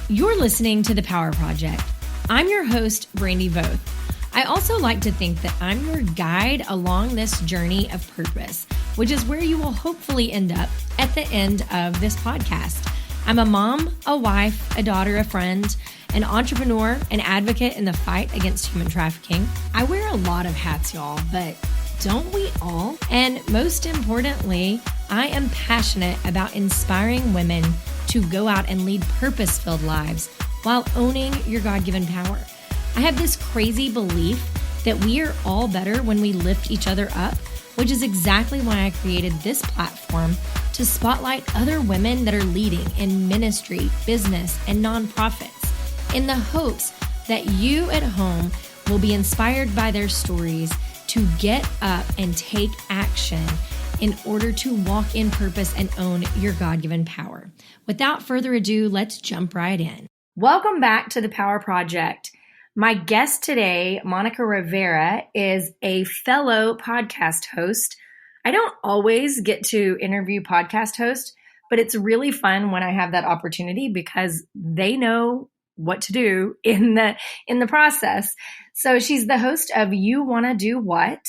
You're listening to The Power Project. I'm your host, Brandi Voth. I also like to think that I'm your guide along this journey of purpose, which is where you will hopefully end up at the end of this podcast. I'm a mom, a wife, a daughter, a friend, an entrepreneur, an advocate in the fight against human trafficking. I wear a lot of hats, y'all, but don't we all? And most importantly, I am passionate about inspiring women to go out and lead purpose-filled lives while owning your God-given power. I have this crazy belief that we are all better when we lift each other up, which is exactly why I created this platform to spotlight other women that are leading in ministry, business, and nonprofits in the hopes that you at home will be inspired by their stories to get up and take action in order to walk in purpose and own your God-given power. Without further ado, let's jump right in. Welcome back to The Power Project. My guest today, Monica Rivera, is a fellow podcast host. I don't always get to interview podcast hosts, but it's really fun when I have that opportunity because they know what to do in the process. So she's the host of You Wanna Do What?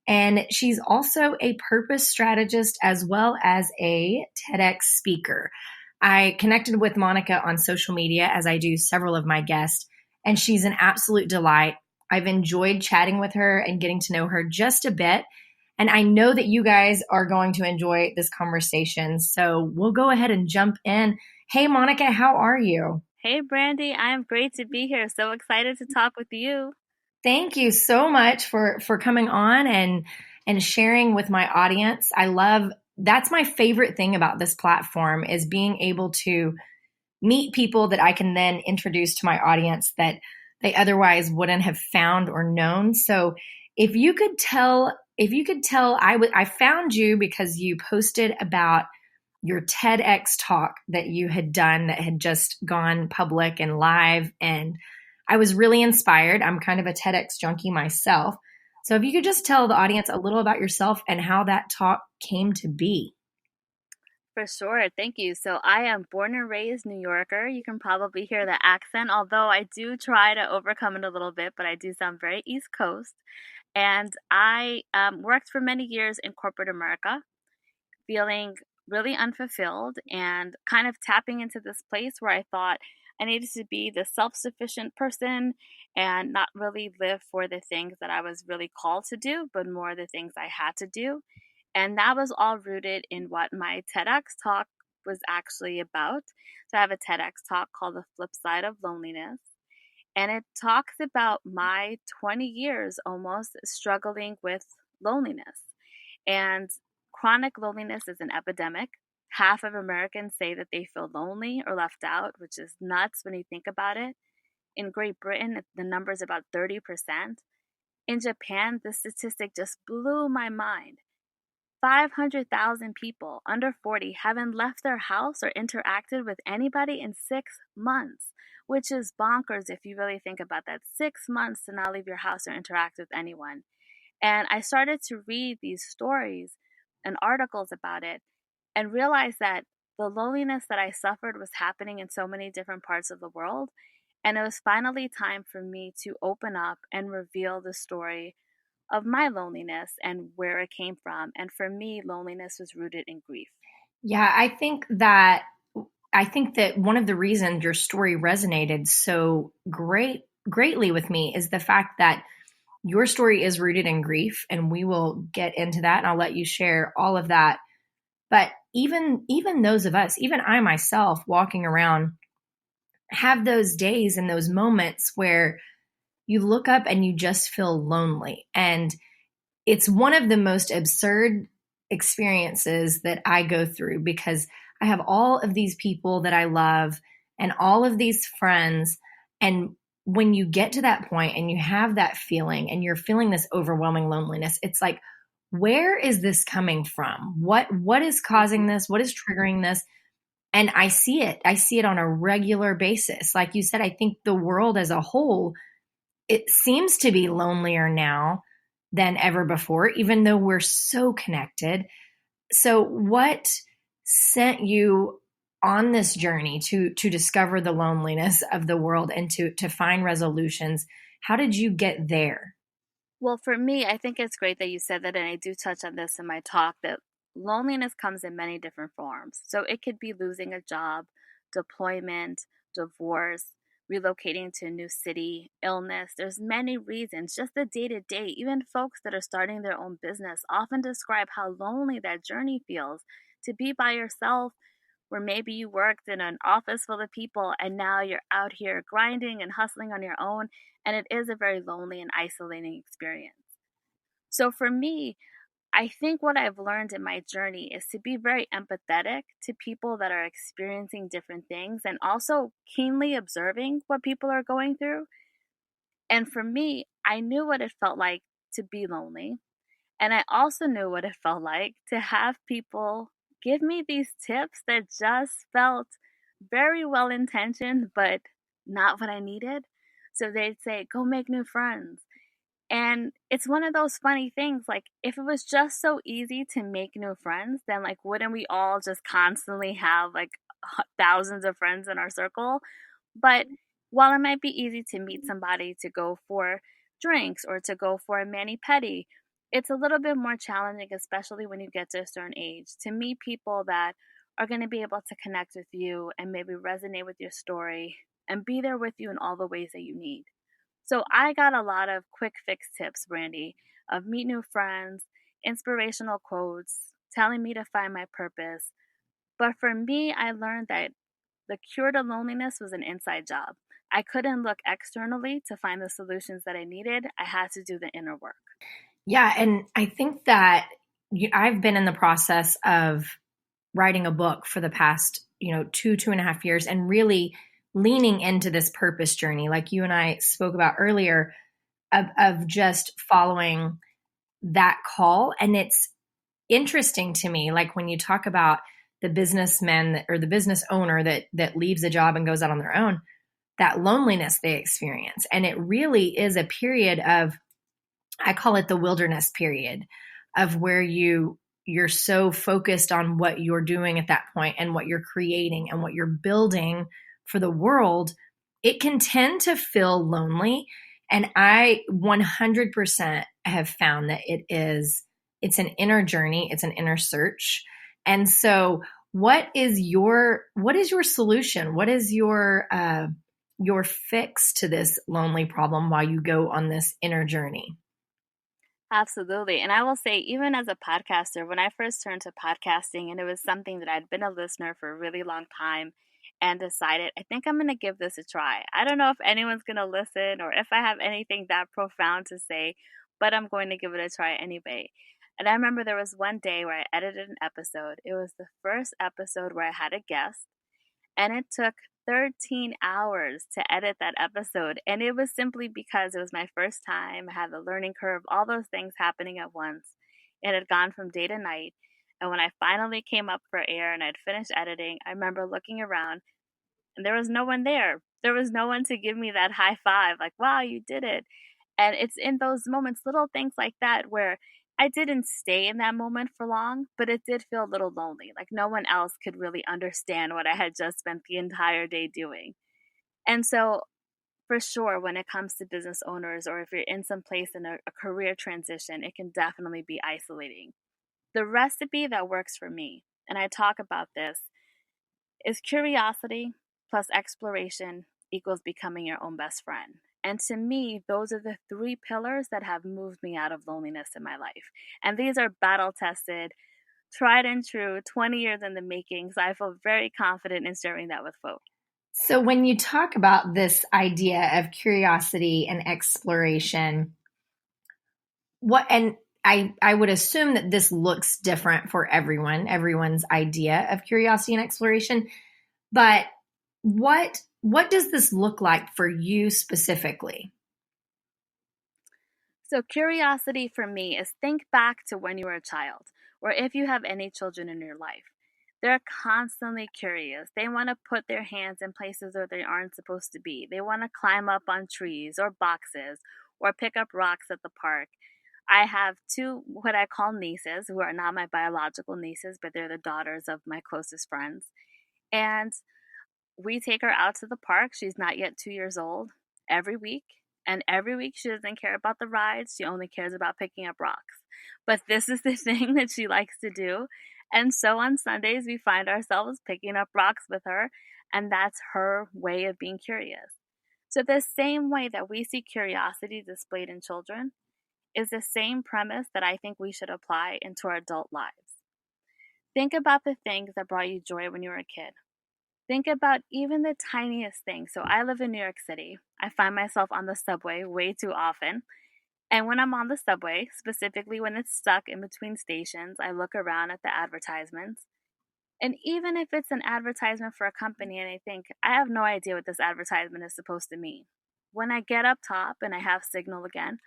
And she's also a purpose strategist as well as a TEDx speaker. I connected with Monica on social media, as I do several of my guests, and she's an absolute delight. I've enjoyed chatting with her and getting to know her just a bit. And I know that you guys are going to enjoy this conversation. So we'll go ahead and jump in. Hey, Monica, how are you? Hey, Brandi. I am great to be here. So excited to talk with you. Thank you so much for coming on and sharing with my audience. That's my favorite thing about this platform is being able to meet people that I can then introduce to my audience that they otherwise wouldn't have found or known. So if you could tell, I found you because you posted about your TEDx talk that you had done that had just gone public and live, and I was really inspired. I'm kind of a TEDx junkie myself. So if you could just tell the audience a little about yourself and how that talk came to be. For sure. Thank you. So I am born and raised New Yorker. You can probably hear the accent, although I do try to overcome it a little bit, but I do sound very East Coast. And I worked for many years in corporate America, feeling really unfulfilled and kind of tapping into this place where I thought I needed to be the self-sufficient person and not really live for the things that I was really called to do, but more the things I had to do. And that was all rooted in what my TEDx talk was actually about. So I have a TEDx talk called The Flip Side of Loneliness. And it talks about my 20 years almost struggling with loneliness. And chronic loneliness is an epidemic. Half of Americans say that they feel lonely or left out, which is nuts when you think about it. In Great Britain, the number is about 30%. In Japan, the statistic just blew my mind. 500,000 people under 40 haven't left their house or interacted with anybody in 6 months, which is bonkers if you really think about that. 6 months to not leave your house or interact with anyone. And I started to read these stories and articles about it and realized that the loneliness that I suffered was happening in so many different parts of the world. And it was finally time for me to open up and reveal the story of my loneliness and where it came from. And for me, loneliness was rooted in grief. Yeah, I think that one of the reasons your story resonated so greatly with me is the fact that your story is rooted in grief, and we will get into that, and I'll let you share all of that. But even those of us, even I myself, walking around, have those days and those moments where you look up and you just feel lonely. And it's one of the most absurd experiences that I go through because I have all of these people that I love and all of these friends. And when you get to that point and you have that feeling and you're feeling this overwhelming loneliness, it's like, where is this coming from? What is causing this? What is triggering this? And I see it. I see it on a regular basis. Like you said, I think the world as a whole, it seems to be lonelier now than ever before, even though we're so connected. So what sent you on this journey to discover the loneliness of the world and to find resolutions, how did you get there? Well, for me, I think it's great that you said that, and I do touch on this in my talk that loneliness comes in many different forms. So it could be losing a job, deployment, divorce, relocating to a new city, illness. There's many reasons. Just the day to day, even folks that are starting their own business often describe how lonely that journey feels to be by yourself, where maybe you worked in an office full of people and now you're out here grinding and hustling on your own. And it is a very lonely and isolating experience. So for me, I think what I've learned in my journey is to be very empathetic to people that are experiencing different things and also keenly observing what people are going through. And for me, I knew what it felt like to be lonely. And I also knew what it felt like to have people give me these tips that just felt very well intentioned, but not what I needed. So they'd say, go make new friends. And it's one of those funny things, like, if it was just so easy to make new friends, then, like, wouldn't we all just constantly have, like, thousands of friends in our circle? But while it might be easy to meet somebody to go for drinks or to go for a mani-pedi, it's a little bit more challenging, especially when you get to a certain age, to meet people that are going to be able to connect with you and maybe resonate with your story and be there with you in all the ways that you need. So I got a lot of quick fix tips, Brandy, of meet new friends, inspirational quotes, telling me to find my purpose. But for me, I learned that the cure to loneliness was an inside job. I couldn't look externally to find the solutions that I needed. I had to do the inner work. Yeah, and I think that I've been in the process of writing a book for the past, 2.5 years, and really leaning into this purpose journey, like you and I spoke about earlier, of just following that call. And it's interesting to me, like when you talk about the businessman or the business owner that leaves a job and goes out on their own, that loneliness they experience. And it really is a period of, I call it the wilderness period, of where you're so focused on what you're doing at that point and what you're creating and what you're building for the world. It can tend to feel lonely. And I 100% have found that it's an inner journey. It's an inner search. And so what is your solution? What is your fix to this lonely problem while you go on this inner journey? Absolutely. And I will say, even as a podcaster, when I first turned to podcasting, and it was something that I'd been a listener for a really long time and decided, I think I'm going to give this a try. I don't know if anyone's going to listen or if I have anything that profound to say, but I'm going to give it a try anyway. And I remember there was one day where I edited an episode. It was the first episode where I had a guest, and it took 13 hours to edit that episode. And it was simply because it was my first time. I had the learning curve, all those things happening at once. It had gone from day to night. And when I finally came up for air and I'd finished editing, I remember looking around and there was no one there. There was no one to give me that high five, like, wow, you did it. And it's in those moments, little things like that, where I didn't stay in that moment for long, but it did feel a little lonely. Like no one else could really understand what I had just spent the entire day doing. And so, for sure, when it comes to business owners, or if you're in some place in a career transition, it can definitely be isolating. The recipe that works for me, and I talk about this, is curiosity plus exploration equals becoming your own best friend. And to me, those are the three pillars that have moved me out of loneliness in my life. And these are battle tested, tried and true, 20 years in the making. So I feel very confident in sharing that with folks. So when you talk about this idea of curiosity and exploration, I would assume that this looks different for everyone's idea of curiosity and exploration, but what does this look like for you specifically? So curiosity for me is think back to when you were a child, or if you have any children in your life. They're constantly curious. They want to put their hands in places where they aren't supposed to be. They want to climb up on trees or boxes or pick up rocks at the park. I have two, what I call nieces, who are not my biological nieces, but they're the daughters of my closest friends. And we take her out to the park. She's not yet 2 years old, every week. And every week she doesn't care about the rides. She only cares about picking up rocks. But this is the thing that she likes to do. And so on Sundays, we find ourselves picking up rocks with her. And that's her way of being curious. So, the same way that we see curiosity displayed in children is the same premise that I think we should apply into our adult lives. Think about the things that brought you joy when you were a kid. Think about even the tiniest things. So, I live in New York City. I find myself on the subway way too often. And when I'm on the subway, specifically when it's stuck in between stations, I look around at the advertisements. And even if it's an advertisement for a company and I think, I have no idea what this advertisement is supposed to mean, when I get up top and I have signal again,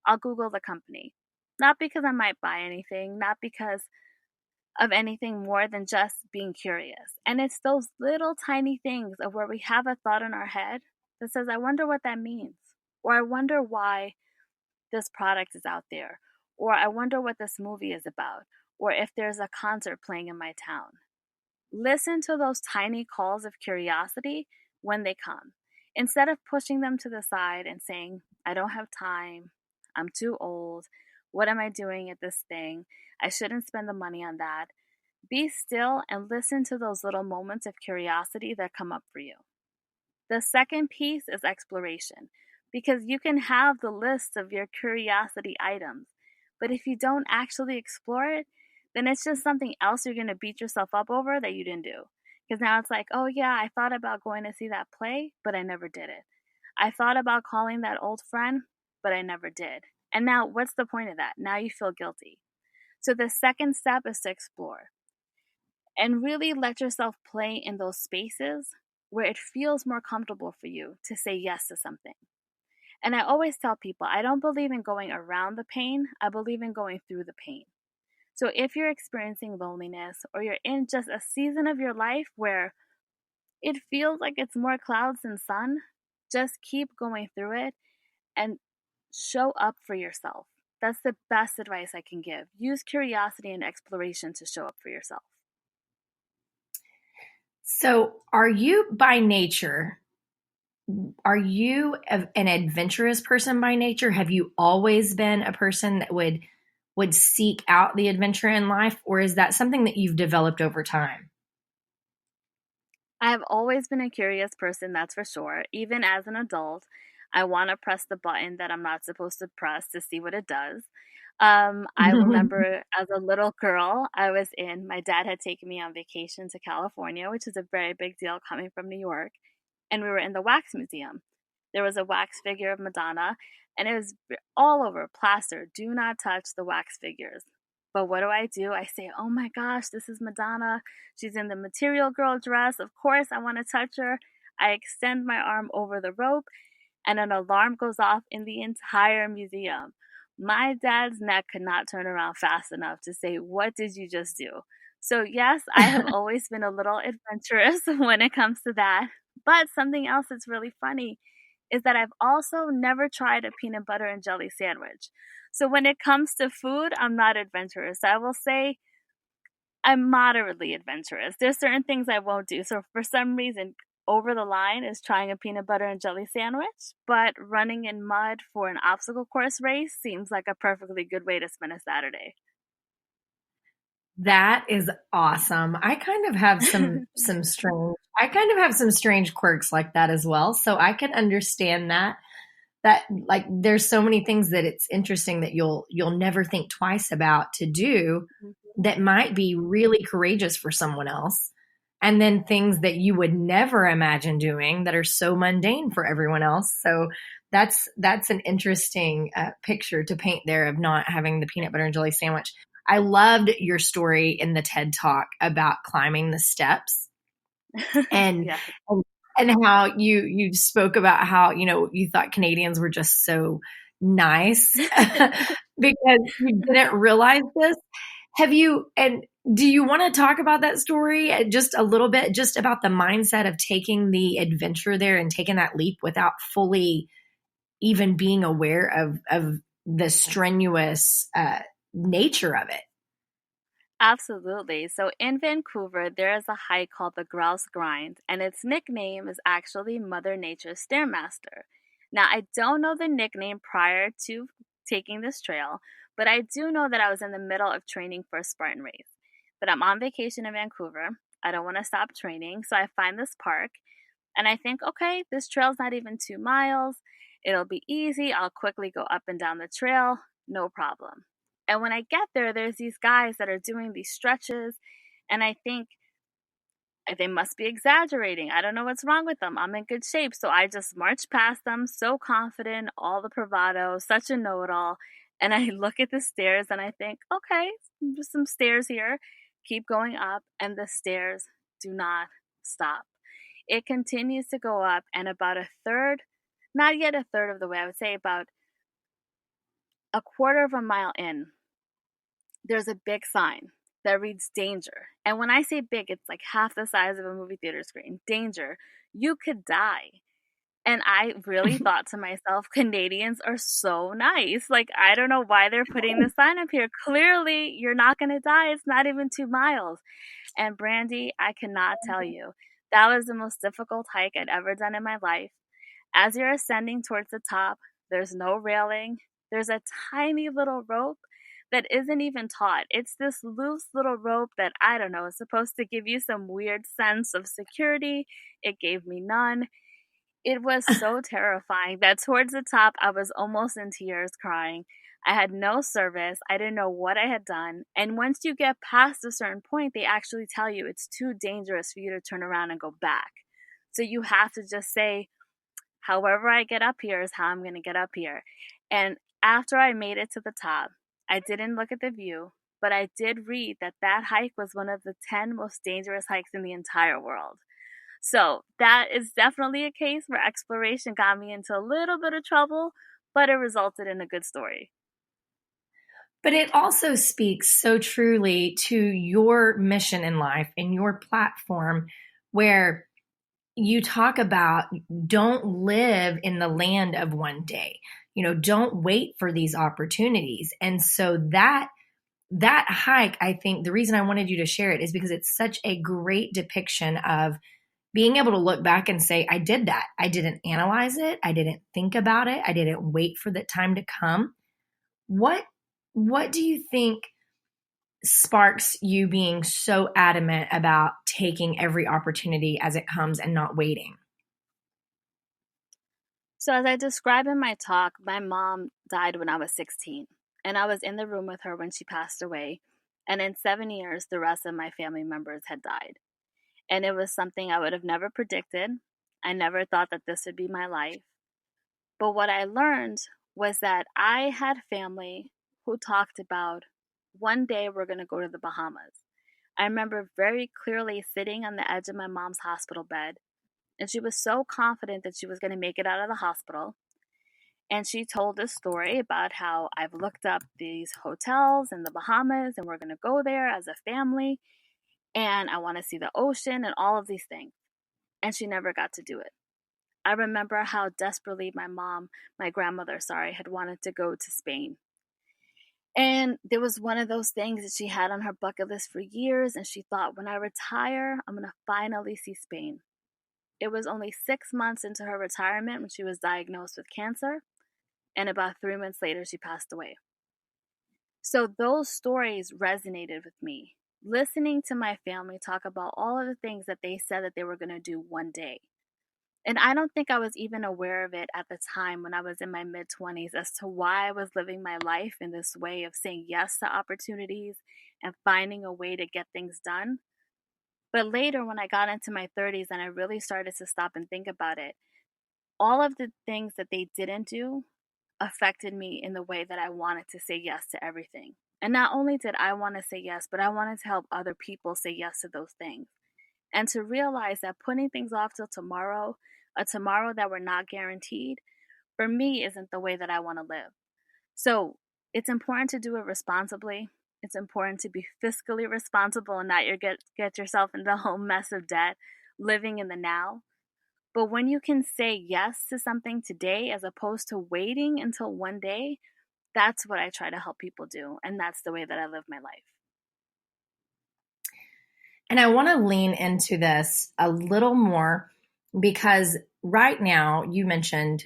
I'll Google the company. Not because I might buy anything, not because of anything more than just being curious. And it's those little tiny things of where we have a thought in our head that says, I wonder what that means. Or I wonder why this product is out there. Or I wonder what this movie is about. Or if there's a concert playing in my town. Listen to those tiny calls of curiosity when they come. Instead of pushing them to the side and saying, I don't have time, I'm too old, what am I doing at this thing? I shouldn't spend the money on that. Be still and listen to those little moments of curiosity that come up for you. The second piece is exploration, because you can have the list of your curiosity items, but if you don't actually explore it, then it's just something else you're going to beat yourself up over that you didn't do. Because now it's like, oh yeah, I thought about going to see that play, but I never did it. I thought about calling that old friend, but I never did. And now what's the point of that? Now you feel guilty. So the second step is to explore and really let yourself play in those spaces where it feels more comfortable for you to say yes to something. And I always tell people, I don't believe in going around the pain, I believe in going through the pain. So if you're experiencing loneliness or you're in just a season of your life where it feels like it's more clouds than sun, just keep going through it and show up for yourself. That's the best advice I can give. Use curiosity and exploration to show up for yourself. So, are you by nature, are you an adventurous person by nature? Have you always been a person that would seek out the adventure in life, or is that something that you've developed over time? I've always been a curious person, that's for sure. Even as an adult, I want to press the button that I'm not supposed to press to see what it does. I remember as a little girl, my dad had taken me on vacation to California, which is a very big deal coming from New York. And we were in the wax museum. There was a wax figure of Madonna, and it was all over plaster. Do not touch the wax figures. But what do? I say, oh my gosh, this is Madonna. She's in the Material Girl dress. Of course, I want to touch her. I extend my arm over the rope, and an alarm goes off in the entire museum. My dad's neck could not turn around fast enough to say, what did you just do? So, yes, I have always been a little adventurous when it comes to that. But something else that's really funny is that I've also never tried a peanut butter and jelly sandwich. So when it comes to food, I'm not adventurous. I will say I'm moderately adventurous. There's certain things I won't do. So for some reason, over the line is trying a peanut butter and jelly sandwich, but running in mud for an obstacle course race seems like a perfectly good way to spend a Saturday. That is awesome. I kind of have some strange quirks like that as well. So I can understand that like there's so many things that it's interesting that you'll never think twice about to do that might be really courageous for someone else. And then things that you would never imagine doing that are so mundane for everyone else. So that's an interesting picture to paint there of not having the peanut butter and jelly sandwich. I loved your story in the TED Talk about climbing the steps and Yeah. and how you spoke about how, you thought Canadians were just so nice because you didn't realize this. Do you want to talk about that story just a little bit, just about the mindset of taking the adventure there and taking that leap without fully even being aware of the strenuous nature of it? Absolutely. So in Vancouver, there is a hike called the Grouse Grind, and its nickname is actually Mother Nature's Stairmaster. Now, I don't know the nickname prior to taking this trail, but I do know that I was in the middle of training for a Spartan race. But I'm on vacation in Vancouver. I don't want to stop training, so I find this park and I think, okay, this trail's not even 2 miles. It'll be easy. I'll quickly go up and down the trail, no problem. And when I get there, there's these guys that are doing these stretches, and I think they must be exaggerating. I don't know what's wrong with them. I'm in good shape. So I just march past them, so confident, all the bravado, such a know it all. And I look at the stairs and I think, okay, just some stairs here. Keep going up, and the stairs do not stop. It continues to go up, and about a third, not yet a third of the way, I would say about a quarter of a mile in, there's a big sign that reads danger. And when I say big, it's like half the size of a movie theater screen. Danger. You could die. And I really thought to myself, Canadians are so nice. Like, I don't know why they're putting the sign up here. Clearly, you're not going to die. It's not even 2 miles. And Brandi, I cannot tell you, that was the most difficult hike I'd ever done in my life. As you're ascending towards the top, there's no railing. There's a tiny little rope that isn't even taut. It's this loose little rope that, I don't know, is supposed to give you some weird sense of security. It gave me none. It was so terrifying that towards the top, I was almost in tears crying. I had no service. I didn't know what I had done. And once you get past a certain point, they actually tell you it's too dangerous for you to turn around and go back. So you have to just say, however I get up here is how I'm going to get up here. And after I made it to the top, I didn't look at the view, but I did read that that hike was one of the 10 most dangerous hikes in the entire world. So that is definitely a case where exploration got me into a little bit of trouble, but it resulted in a good story. But it also speaks so truly to your mission in life and your platform, where you talk about don't live in the land of one day. Don't wait for these opportunities. And so that hike, I think the reason I wanted you to share it is because it's such a great depiction of being able to look back and say, I did that. I didn't analyze it. I didn't think about it. I didn't wait for the time to come. What do you think sparks you being so adamant about taking every opportunity as it comes and not waiting? So, as I describe in my talk, my mom died when I was 16, and I was in the room with her when she passed away. And in 7 years, the rest of my family members had died. And it was something I would have never predicted. I never thought that this would be my life. But what I learned was that I had family who talked about one day we're going to go to the Bahamas. I remember very clearly sitting on the edge of my mom's hospital bed, and she was so confident that she was going to make it out of the hospital. And she told a story about how I've looked up these hotels in the Bahamas and we're going to go there as a family. And I want to see the ocean and all of these things. And she never got to do it. I remember how desperately my grandmother, had wanted to go to Spain. And there was one of those things that she had on her bucket list for years. And she thought, when I retire, I'm going to finally see Spain. It was only 6 months into her retirement when she was diagnosed with cancer. And about 3 months later, she passed away. So those stories resonated with me. Listening to my family talk about all of the things that they said that they were going to do one day. And I don't think I was even aware of it at the time when I was in my mid-20s as to why I was living my life in this way of saying yes to opportunities and finding a way to get things done. But later, when I got into my 30s and I really started to stop and think about it, all of the things that they didn't do affected me in the way that I wanted to say yes to everything. And not only did I want to say yes, but I wanted to help other people say yes to those things. And to realize that putting things off till tomorrow, a tomorrow that we're not guaranteed, for me isn't the way that I want to live. So it's important to do it responsibly. It's important to be fiscally responsible and not get yourself into a whole mess of debt, living in the now. But when you can say yes to something today as opposed to waiting until one day, that's what I try to help people do. And that's the way that I live my life. And I want to lean into this a little more because right now you mentioned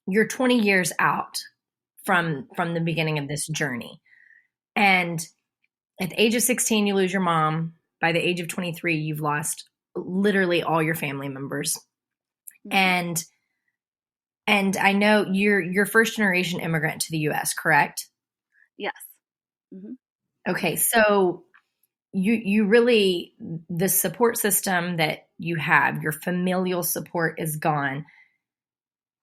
you're 20 years out from the beginning of this journey. And at the age of 16, you lose your mom. By the age of 23, you've lost literally all your family members. Mm-hmm. And I know you're first generation immigrant to the US, correct? Yes. Mm-hmm. Okay, so you really, the support system that you have, your familial support is gone.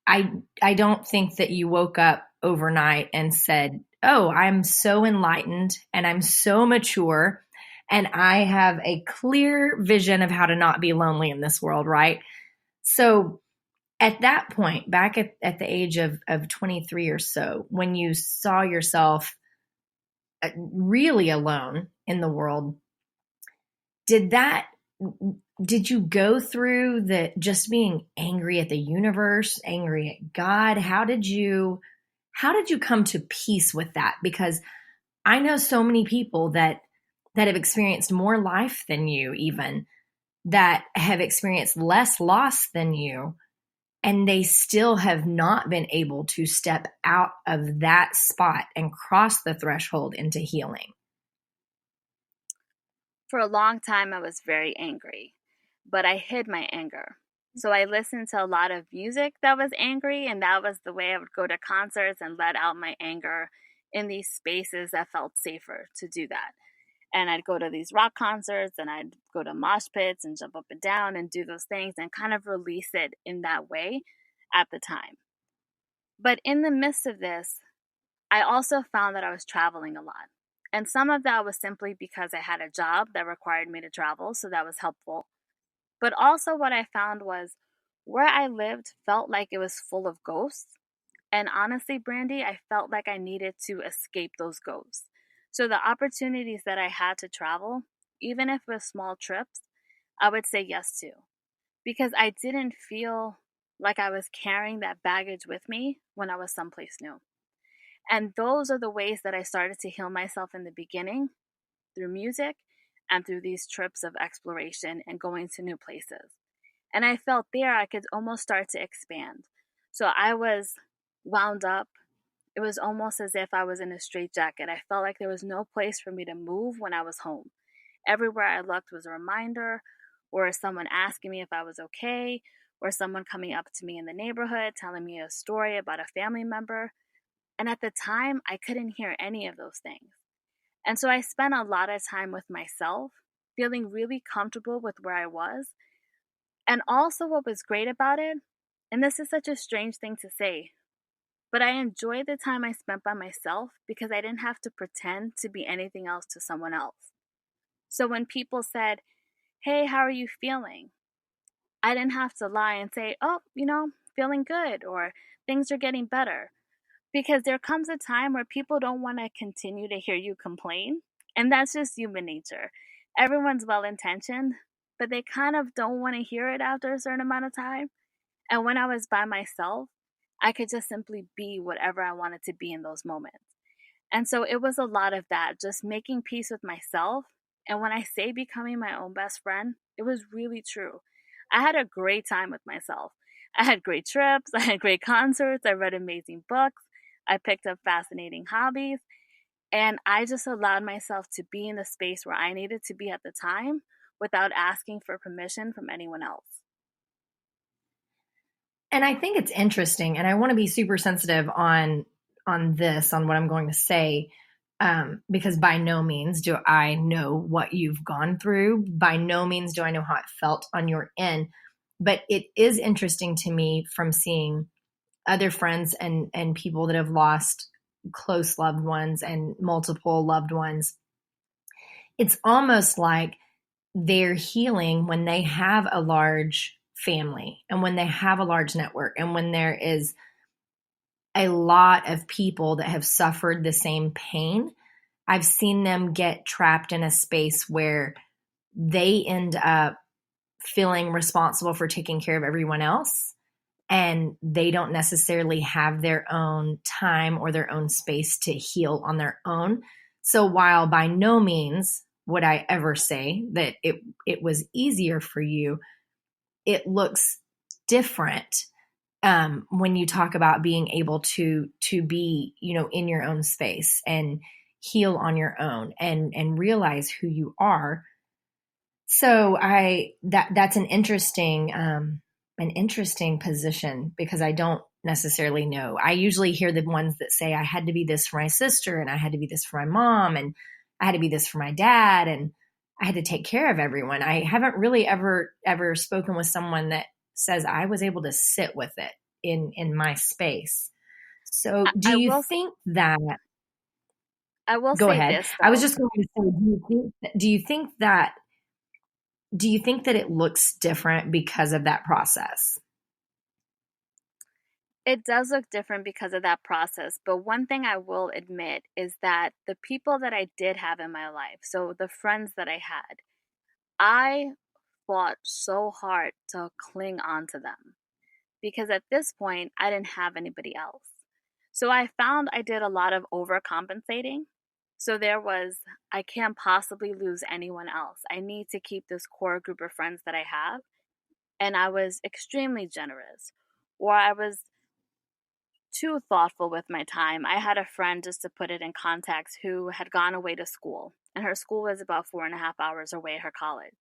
I don't think that you woke up overnight and said, "Oh, I'm so enlightened and I'm so mature and I have a clear vision of how to not be lonely in this world," right? So at that point, back at the age of 23 or so, when you saw yourself really alone in the world, did that did you go through the just being angry at the universe, angry at God? How did you come to peace with that? Because I know so many people that have experienced more life than you, even that have experienced less loss than you, and they still have not been able to step out of that spot and cross the threshold into healing. For a long time, I was very angry, but I hid my anger. So I listened to a lot of music that was angry, and that was the way I would go to concerts and let out my anger in these spaces that felt safer to do that. And I'd go to these rock concerts and I'd go to mosh pits and jump up and down and do those things and kind of release it in that way at the time. But in the midst of this, I also found that I was traveling a lot. And some of that was simply because I had a job that required me to travel, so that was helpful. But also, what I found was where I lived felt like it was full of ghosts. And honestly, Brandy, I felt like I needed to escape those ghosts. So the opportunities that I had to travel, even if it was small trips, I would say yes to because I didn't feel like I was carrying that baggage with me when I was someplace new. And those are the ways that I started to heal myself in the beginning through music and through these trips of exploration and going to new places. And I felt there I could almost start to expand. So I was wound up. It was almost as if I was in a straitjacket. I felt like there was no place for me to move when I was home. Everywhere I looked was a reminder, or someone asking me if I was okay, or someone coming up to me in the neighborhood telling me a story about a family member. And at the time, I couldn't hear any of those things. And so I spent a lot of time with myself, feeling really comfortable with where I was. And also, what was great about it, and this is such a strange thing to say, but I enjoyed the time I spent by myself because I didn't have to pretend to be anything else to someone else. So when people said, "Hey, how are you feeling?" I didn't have to lie and say, "Oh, feeling good," or "things are getting better." Because there comes a time where people don't want to continue to hear you complain, and that's just human nature. Everyone's well intentioned, but they kind of don't want to hear it after a certain amount of time. And when I was by myself, I could just simply be whatever I wanted to be in those moments. And so it was a lot of that, just making peace with myself. And when I say becoming my own best friend, it was really true. I had a great time with myself. I had great trips, I had great concerts, I read amazing books, I picked up fascinating hobbies, and I just allowed myself to be in the space where I needed to be at the time without asking for permission from anyone else. And I think it's interesting, and I want to be super sensitive on what I'm going to say, because by no means do I know what you've gone through. By no means do I know how it felt on your end. But it is interesting to me from seeing other friends and people that have lost close loved ones and multiple loved ones. It's almost like they're healing when they have a large family and when they have a large network and when there is a lot of people that have suffered the same pain. I've seen them get trapped in a space where they end up feeling responsible for taking care of everyone else, and they don't necessarily have their own time or their own space to heal on their own. So while by no means would I ever say that it was easier for you. It looks different when you talk about being able to be, in your own space and heal on your own and realize who you are. So that's an interesting position, because I don't necessarily know. I usually hear the ones that say I had to be this for my sister, and I had to be this for my mom, and I had to be this for my dad, and I had to take care of everyone. I haven't really ever spoken with someone that says I was able to sit with it in my space. So do I you will think that, I will go say ahead. this I was though. just going to say, do you think that it looks different because of that process? It does look different because of that process, but one thing I will admit is that the people that I did have in my life, so the friends that I had, I fought so hard to cling on to them because at this point I didn't have anybody else. So I found I did a lot of overcompensating. So there was, I can't possibly lose anyone else. I need to keep this core group of friends that I have. And I was extremely generous, or I was too thoughtful with my time. I had a friend, just to put it in context, who had gone away to school, and her school was about 4.5 hours away, her college.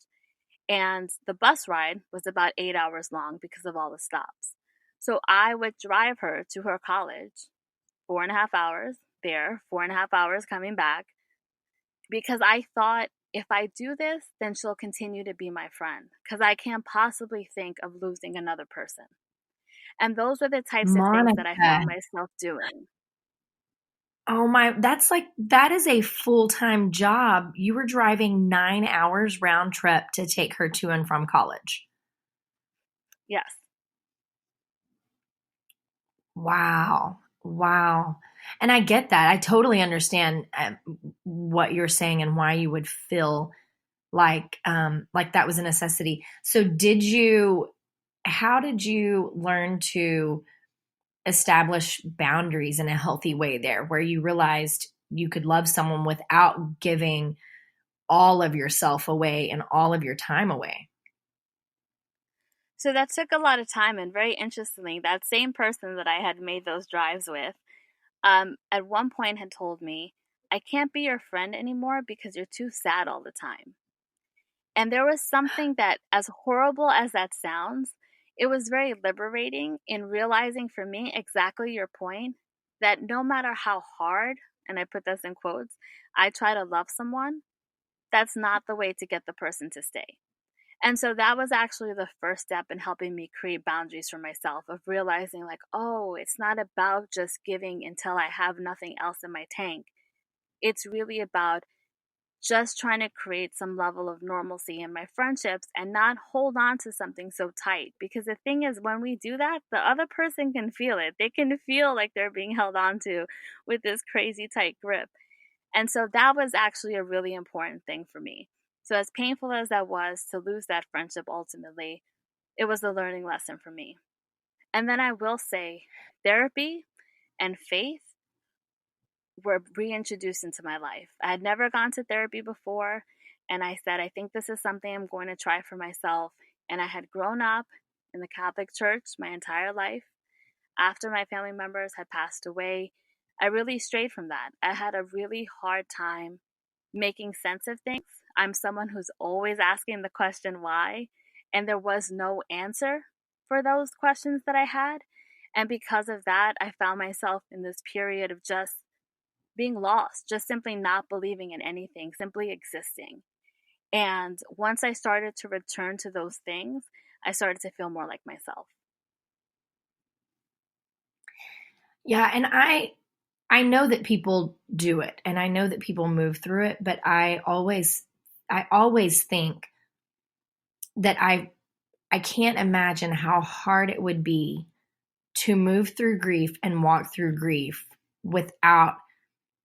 And the bus ride was about 8 hours long because of all the stops. So I would drive her to her college, 4.5 hours there, 4.5 hours coming back, because I thought if I do this, then she'll continue to be my friend, because I can't possibly think of losing another person. And those were the types of things that I Monica, found myself doing. oh my, that is a full-time job. You were driving 9 hours round trip to take her to and from college. Yes. Wow. Wow. And I get that. I totally understand what you're saying and why you would feel like that was a necessity. So how did you learn to establish boundaries in a healthy way there, where you realized you could love someone without giving all of yourself away and all of your time away? So that took a lot of time, and very interestingly, that same person that I had made those drives with, at one point had told me, I can't be your friend anymore because you're too sad all the time. And there was something that, as horrible as that sounds, it was very liberating in realizing for me exactly your point, that no matter how hard, and I put this in quotes, I try to love someone, that's not the way to get the person to stay. And so that was actually the first step in helping me create boundaries for myself, of realizing, like, oh, it's not about just giving until I have nothing else in my tank. It's really about just trying to create some level of normalcy in my friendships and not hold on to something so tight. Because the thing is, when we do that, the other person can feel it. They can feel like they're being held on to with this crazy tight grip. And so that was actually a really important thing for me. So, as painful as that was to lose that friendship ultimately, it was a learning lesson for me. And then I will say, therapy and faith were reintroduced into my life. I had never gone to therapy before, and I said, I think this is something I'm going to try for myself. And I had grown up in the Catholic Church my entire life. After my family members had passed away, I really strayed from that. I had a really hard time making sense of things. I'm someone who's always asking the question why, and there was no answer for those questions that I had. And because of that, I found myself in this period of just being lost, just simply not believing in anything, simply existing. And once I started to return to those things, I started to feel more like myself. Yeah, and I know that people do it, and I know that people move through it, but I always think that I can't imagine how hard it would be to move through grief and walk through grief without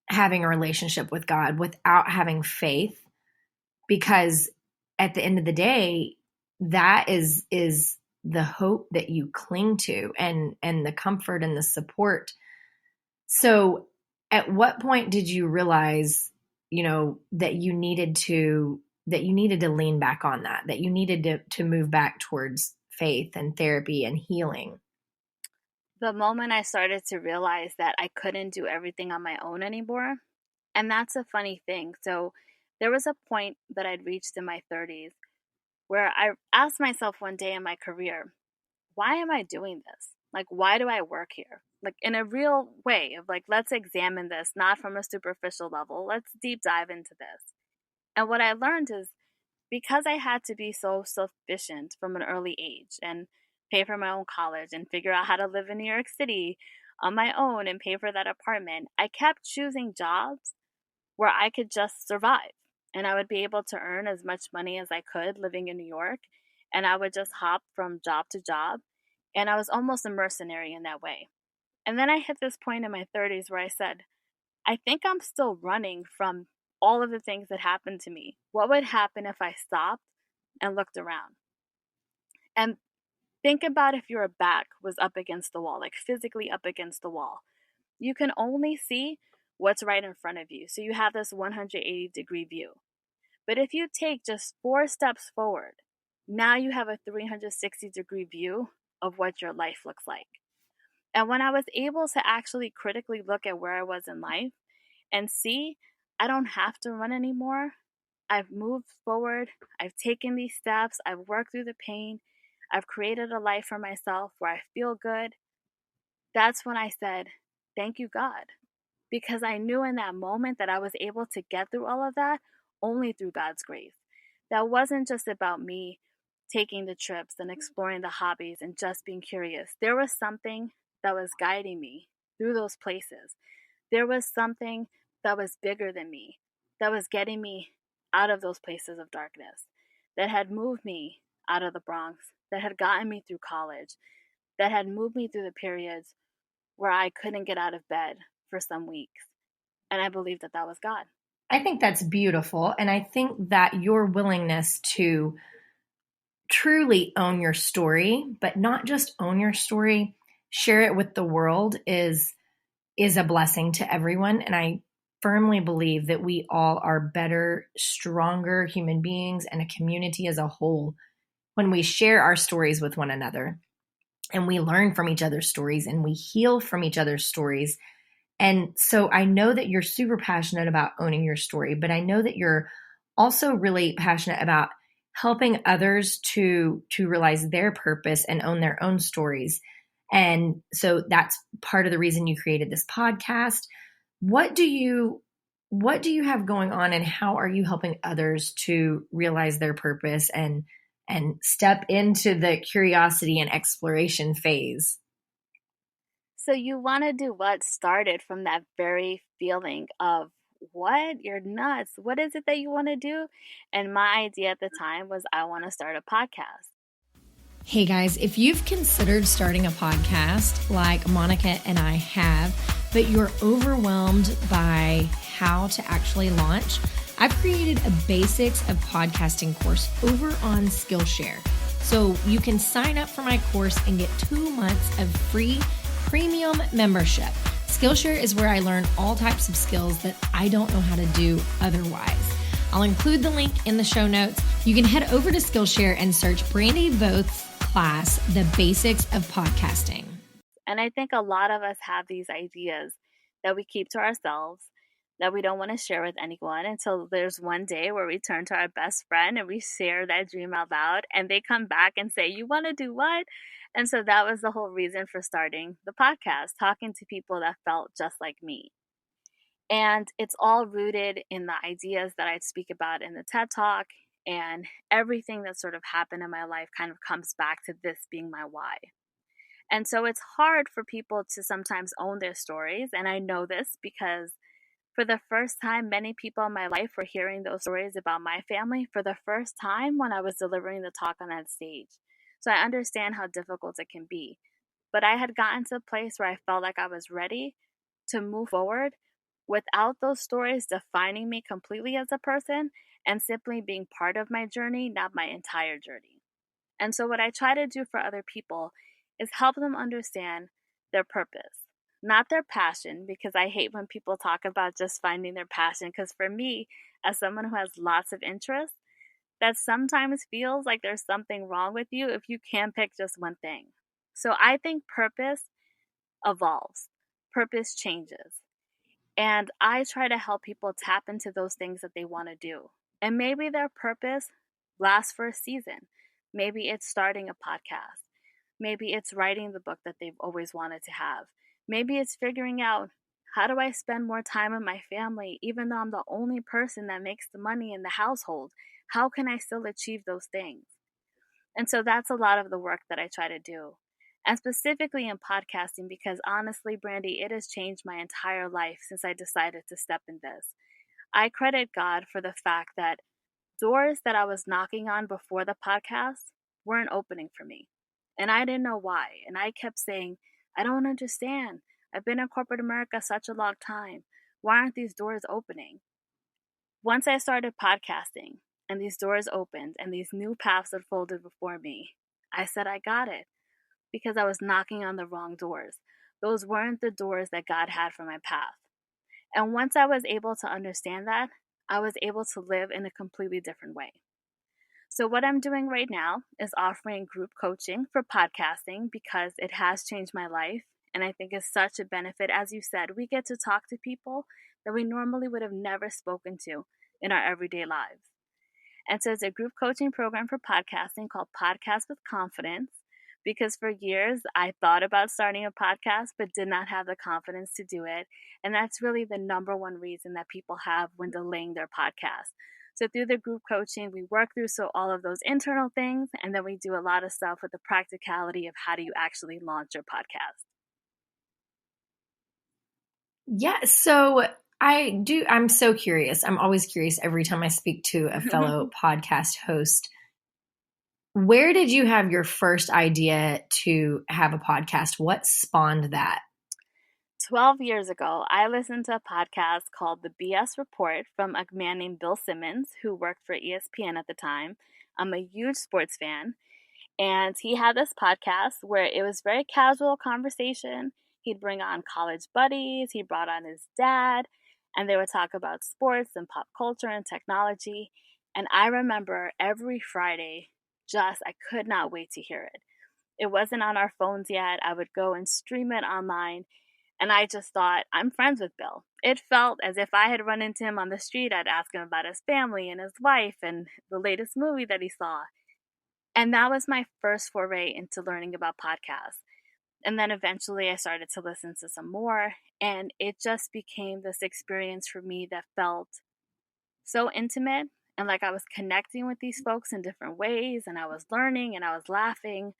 having a relationship with God, without having faith, because at the end of the day, that is the hope that you cling to, and the comfort and the support. So at what point did you realize that you needed to lean back on that you needed to move back towards faith and therapy and healing? The moment I started to realize that I couldn't do everything on my own anymore, and that's a funny thing. So there was a point that I'd reached in my 30s where I asked myself one day in my career, why am I doing this? Like, why do I work here? Like, in a real way of like, let's examine this, not from a superficial level. Let's deep dive into this. And what I learned is because I had to be so sufficient from an early age and pay for my own college and figure out how to live in New York City on my own and pay for that apartment, I kept choosing jobs where I could just survive. And I would be able to earn as much money as I could living in New York. And I would just hop from job to job. And I was almost a mercenary in that way. And then I hit this point in my 30s where I said, I think I'm still running from all of the things that happened to me. What would happen if I stopped and looked around? And think about if your back was up against the wall, like physically up against the wall. You can only see what's right in front of you. So you have this 180-degree view. But if you take just 4 steps forward, now you have a 360-degree view of what your life looks like. And when I was able to actually critically look at where I was in life and see I don't have to run anymore, I've moved forward, I've taken these steps, I've worked through the pain, I've created a life for myself where I feel good. That's when I said, thank you, God. Because I knew in that moment that I was able to get through all of that only through God's grace. That wasn't just about me taking the trips and exploring the hobbies and just being curious. There was something that was guiding me through those places. There was something that was bigger than me, that was getting me out of those places of darkness, that had moved me out of the Bronx, that had gotten me through college, that had moved me through the periods where I couldn't get out of bed for some weeks. And I believe that that was God. I think that's beautiful. And I think that your willingness to truly own your story, but not just own your story, share it with the world is a blessing to everyone. And I firmly believe that we all are better, stronger human beings and a community as a whole when we share our stories with one another and we learn from each other's stories and we heal from each other's stories. And so I know that you're super passionate about owning your story, but I know that you're also really passionate about helping others to realize their purpose and own their own stories. And so that's part of the reason you created this podcast. What do you have going on, and how are you helping others to realize their purpose and step into the curiosity and exploration phase? So you want to do what started from that very feeling of what? You're nuts. What is it that you want to do? And my idea at the time was I want to start a podcast. Hey guys, if you've considered starting a podcast like Monica and I have, but you're overwhelmed by how to actually launch, I've created a basics of podcasting course over on Skillshare. So you can sign up for my course and get 2 months of free premium membership. Skillshare is where I learn all types of skills that I don't know how to do otherwise. I'll include the link in the show notes. You can head over to Skillshare and search Brandi Voth's class, The Basics of Podcasting. And I think a lot of us have these ideas that we keep to ourselves, that we don't want to share with anyone until there's one day where we turn to our best friend and we share that dream out loud and they come back and say, you want to do what? And so that was the whole reason for starting the podcast, talking to people that felt just like me. And it's all rooted in the ideas that I speak about in the TED Talk, and everything that sort of happened in my life kind of comes back to this being my why. And so it's hard for people to sometimes own their stories. And I know this because for the first time, many people in my life were hearing those stories about my family for the first time when I was delivering the talk on that stage. So I understand how difficult it can be. But I had gotten to a place where I felt like I was ready to move forward without those stories defining me completely as a person and simply being part of my journey, not my entire journey. And so what I try to do for other people is help them understand their purpose, not their passion, because I hate when people talk about just finding their passion. Because for me, as someone who has lots of interests, that sometimes feels like there's something wrong with you if you can't pick just one thing. So I think purpose evolves, purpose changes. And I try to help people tap into those things that they want to do. And maybe their purpose lasts for a season. Maybe it's starting a podcast. Maybe it's writing the book that they've always wanted to have. Maybe it's figuring out, how do I spend more time with my family even though I'm the only person that makes the money in the household? How can I still achieve those things? And so that's a lot of the work that I try to do. And specifically in podcasting, because honestly, Brandi, it has changed my entire life since I decided to step in this. I credit God for the fact that doors that I was knocking on before the podcast weren't opening for me. And I didn't know why. And I kept saying, I don't understand. I've been in corporate America such a long time. Why aren't these doors opening? Once I started podcasting and these doors opened and these new paths unfolded before me, I said, I got it, because I was knocking on the wrong doors. Those weren't the doors that God had for my path. And once I was able to understand that, I was able to live in a completely different way. So, what I'm doing right now is offering group coaching for podcasting because it has changed my life. And I think it's such a benefit. As you said, we get to talk to people that we normally would have never spoken to in our everyday lives. And so it's a group coaching program for podcasting called Podcast with Confidence, because for years I thought about starting a podcast but did not have the confidence to do it. And that's really the number one reason that people have when delaying their podcast. So through the group coaching, we work through all of those internal things, and then we do a lot of stuff with the practicality of how do you actually launch your podcast. Yeah, so I'm so curious. I'm always curious every time I speak to a fellow podcast host. Where did you have your first idea to have a podcast? What spawned that? 12 years ago, I listened to a podcast called The BS Report from a man named Bill Simmons, who worked for ESPN at the time. I'm a huge sports fan. And he had this podcast where it was very casual conversation. He'd bring on college buddies, he brought on his dad, and they would talk about sports and pop culture and technology. And I remember every Friday, I could not wait to hear it. It wasn't on our phones yet. I would go and stream it online. And I just thought, I'm friends with Bill. It felt as if I had run into him on the street. I'd ask him about his family and his wife and the latest movie that he saw. And that was my first foray into learning about podcasts. And then eventually I started to listen to some more. And it just became this experience for me that felt so intimate. And like I was connecting with these folks in different ways. And I was learning and I was laughing.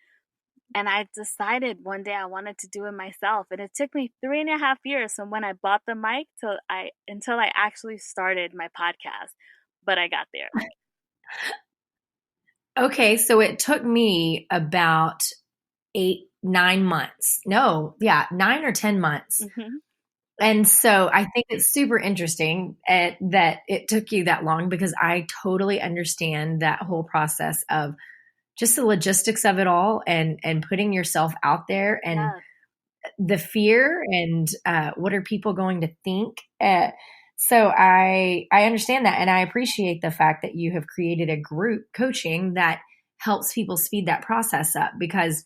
And I decided one day I wanted to do it myself. And it took me 3.5 years from when I bought the mic until I actually started my podcast. But I got there. Okay, so it took me about 9 months. No, yeah, 9 or 10 months. Mm-hmm. And so I think it's super interesting that it took you that long, because I totally understand that whole process of just the logistics of it all and putting yourself out there and the fear and what are people going to think. So I understand that. And I appreciate the fact that you have created a group coaching that helps people speed that process up, because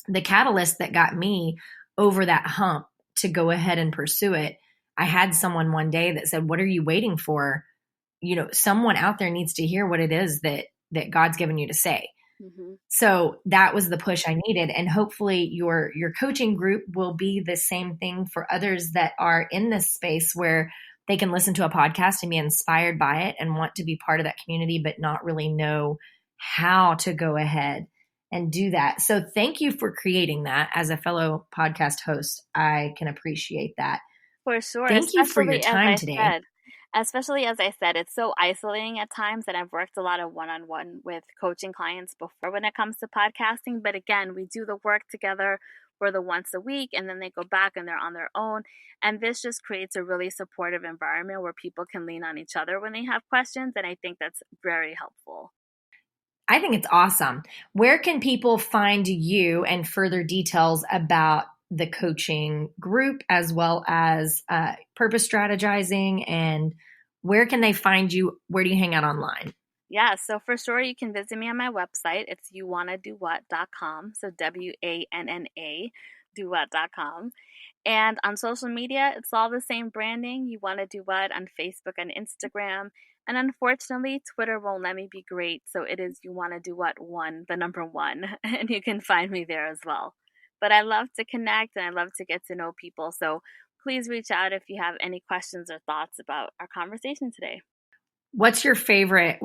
the catalyst that got me over that hump to go ahead and pursue it, I had someone one day that said, what are you waiting for? Someone out there needs to hear what it is that God's given you to say. Mm-hmm. So that was the push I needed. And hopefully your coaching group will be the same thing for others that are in this space, where they can listen to a podcast and be inspired by it and want to be part of that community, but not really know how to go ahead and do that. So thank you for creating that. As a fellow podcast host, I can appreciate that. For sure. Thank you for your time today. Especially as I said, it's so isolating at times, and I've worked a lot of one-on-one with coaching clients before when it comes to podcasting. But again, we do the work together for the once a week, and then they go back and they're on their own. And this just creates a really supportive environment where people can lean on each other when they have questions. And I think that's very helpful. I think it's awesome. Where can people find you and further details about the coaching group as well as purpose strategizing, and where can they find you? Where do you hang out online? Yeah, so for sure you can visit me on my website. It's youwannadowhat.com. So WANNA dowhat.com. And on social media, it's all the same branding. You Want to Do What on Facebook and Instagram. And unfortunately, Twitter won't let me be great. So it is You Want to Do What one, the number one. And you can find me there as well. But I love to connect and I love to get to know people. So please reach out if you have any questions or thoughts about our conversation today. What's your favorite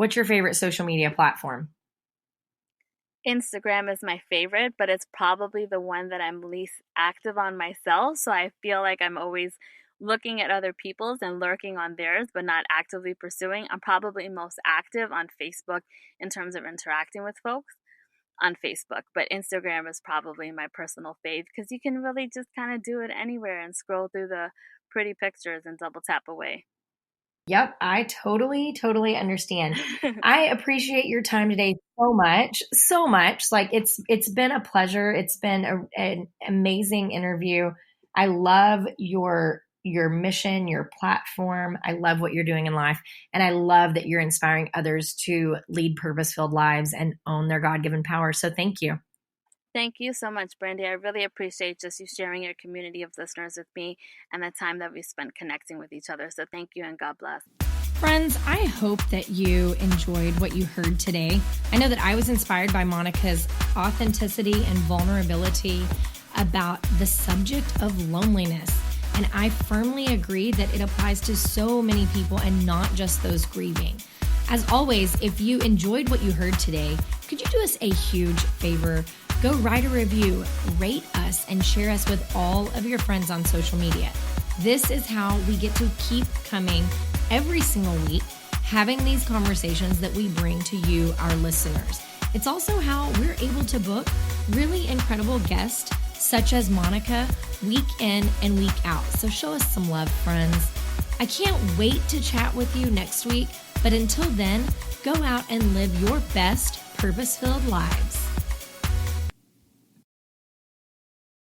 social media platform? Instagram is my favorite, but it's probably the one that I'm least active on myself. So I feel like I'm always looking at other people's and lurking on theirs, but not actively pursuing. I'm probably most active on Facebook in terms of interacting with folks on Facebook, but Instagram is probably my personal fave because you can really just kind of do it anywhere and scroll through the pretty pictures and double tap away. Yep, I totally understand. I appreciate your time today so much, so much. Like it's been a pleasure. It's been an amazing interview. I love your mission, your platform. I love what you're doing in life, and I love that you're inspiring others to lead purpose-filled lives and own their God-given power. So thank you. Thank you so much, Brandi. I really appreciate just you sharing your community of listeners with me and the time that we spent connecting with each other. So thank you and God bless. Friends, I hope that you enjoyed what you heard today. I know that I was inspired by Monica's authenticity and vulnerability about the subject of loneliness. And I firmly agree that it applies to so many people and not just those grieving. As always, if you enjoyed what you heard today, could you do us a huge favor? Go write a review, rate us, and share us with all of your friends on social media. This is how we get to keep coming every single week, having these conversations that we bring to you, our listeners. It's also how we're able to book really incredible guests such as Monica week in and week out. So show us some love, friends. I can't wait to chat with you next week, but until then, go out and live your best purpose-filled lives.